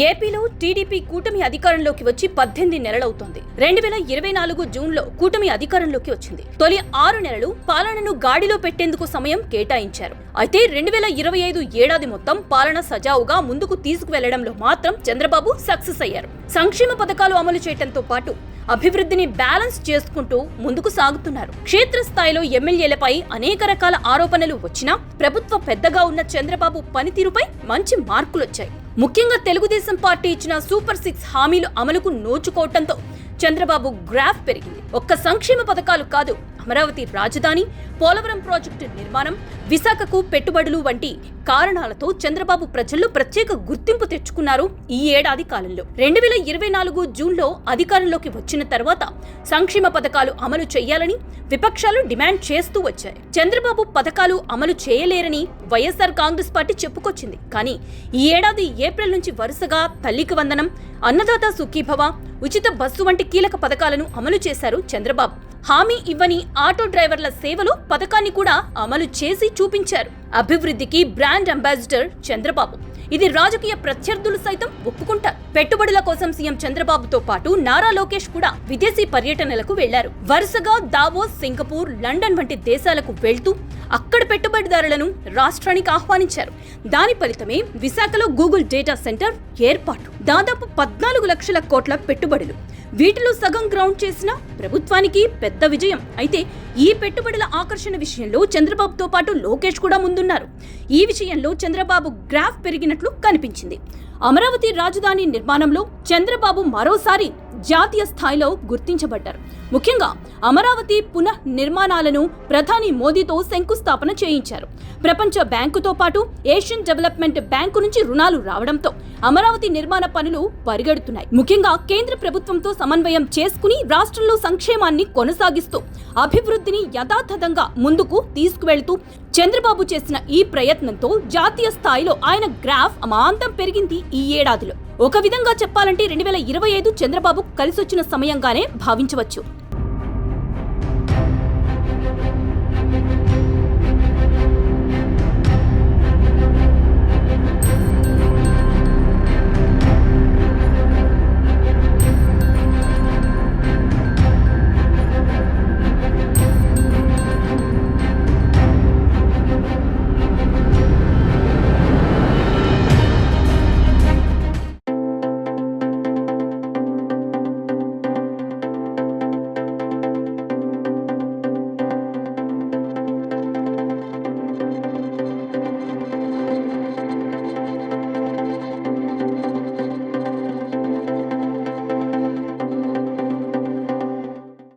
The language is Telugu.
ఏపీలో టీడీపీ కూటమి అధికారంలోకి వచ్చి 18 నెలలవుతోంది. 2024 జూన్లో కూటమి అధికారంలోకి వచ్చింది. తొలి 6 నెలలు పాలనను గాడిలో పెట్టేందుకు సమయం కేటాయించారు. అయితే 2025 ఏడాది మొత్తం పాలన సజావుగా ముందుకు తీసుకువెళ్లడంలో మాత్రం చంద్రబాబు సక్సెస్ అయ్యారు. సంక్షేమ పథకాలు అమలు చేయడంతో పాటు అభివృద్ధిని బ్యాలెన్స్ చేసుకుంటూ ముందుకు సాగుతున్నారు. క్షేత్రస్థాయిలో ఎమ్మెల్యేలపై అనేక రకాల ఆరోపణలు వచ్చినా ప్రభుత్వ పెద్దగా ఉన్న చంద్రబాబు పనితీరుపై మంచి మార్కులొచ్చాయి. ముఖ్యంగా తెలుగుదేశం పార్టీ ఇచ్చిన సూపర్ 6 హామీలు అమలుకు నోచుకోవడంతో చంద్రబాబు గ్రాఫ్ పెరిగింది. ఒక్క సంక్షేమ పథకాలు కాదు, అమరావతి రాజధాని, పోలవరం ప్రాజెక్టు నిర్మాణం, విశాఖకు పెట్టుబడులు వంటి కారణాలతో చంద్రబాబు ప్రజల్లో ప్రత్యేక గుర్తింపు తెచ్చుకున్నారు. ఈ ఏడాది కాలంలో 2024 జూన్లో అధికారంలోకి వచ్చిన తర్వాత సంక్షేమ పథకాలు అమలు చేయాలని విపక్షాలు డిమాండ్ చేస్తూ వచ్చాయి. చంద్రబాబు పథకాలు అమలు చేయలేరని వైఎస్ఆర్ కాంగ్రెస్ పార్టీ చెప్పుకొచ్చింది. కానీ ఈ ఏడాది ఏప్రిల్ నుంచి వరుసగా తల్లికి వందనం, అన్నదాత సుఖీభవ, ఉచిత బస్సు వంటి కీలక పథకాలను అమలు చేశారు చంద్రబాబు. హామీ ఇవ్వని ఆటో డ్రైవర్ల సేవలో పథకాన్ని కూడా అమలు చేసి చూపించారు. అభివృద్ధికి బ్రాండ్ అంబాసిడర్ చంద్రబాబు. ఇది రాజకీయ ప్రత్యర్థులు సైతం ఒప్పుకుంటారు. పెట్టుబడుల కోసం సీఎం చంద్రబాబుతో పాటు నారా లోకేష్ కూడా విదేశీ పర్యటనలకు వెళ్లారు. వరుసగా దావోస్, సింగపూర్, లండన్ వంటి దేశాలకు వెళ్తూ అక్కడ పెట్టుబడిదారులను రాష్ట్రానికి ఆహ్వానించారు. దాని ఫలితమే విశాఖలో గూగుల్ డేటా సెంటర్ ఏర్పాటు. దాదాపు 14 లక్షల కోట్ల పెట్టుబడులు. వీటిలో సగం గ్రౌండ్ చేసిన ప్రభుత్వానికి పెద్ద విజయం. అయితే ఈ పెట్టుబడుల ఆకర్షణ విషయంలో చంద్రబాబుతో పాటు లోకేష్ కూడా ముందున్నారు. ఈ విషయంలో చంద్రబాబు గ్రాఫ్ పెరిగినట్లు కనిపించింది. అమరావతి రాజధాని నిర్మాణంలో చంద్రబాబు మరోసారి జాతీయ స్థాయిలో గుర్తించబడ్డారు. ముఖ్యంగా అమరావతి పునః నిర్మాణాలను ప్రధాని మోదీతో శంకుస్థాపన చేయించారు. ప్రపంచ బ్యాంకుతో పాటు ఏషియన్ డెవలప్మెంట్ బ్యాంకు నుంచి రుణాలు రావడంతో అమరావతి నిర్మాణ పనులు పరిగెడుతున్నాయి. ముఖ్యంగా కేంద్ర ప్రభుత్వంతో సమన్వయం చేసుకుని రాష్ట్రంలో సంక్షేమాన్ని కొనసాగిస్తూ అభివృద్ధిని యథాతథంగా ముందుకు తీసుకువెళ్తూ చంద్రబాబు చేసిన ఈ ప్రయత్నంతో జాతీయ స్థాయిలో ఆయన గ్రాఫ్ అమాంతం పెరిగింది ఈ ఏడాదిలో. ఒక విధంగా చెప్పాలంటే 2025 చంద్రబాబు కలిసొచ్చిన సమయంగానే భావించవచ్చు.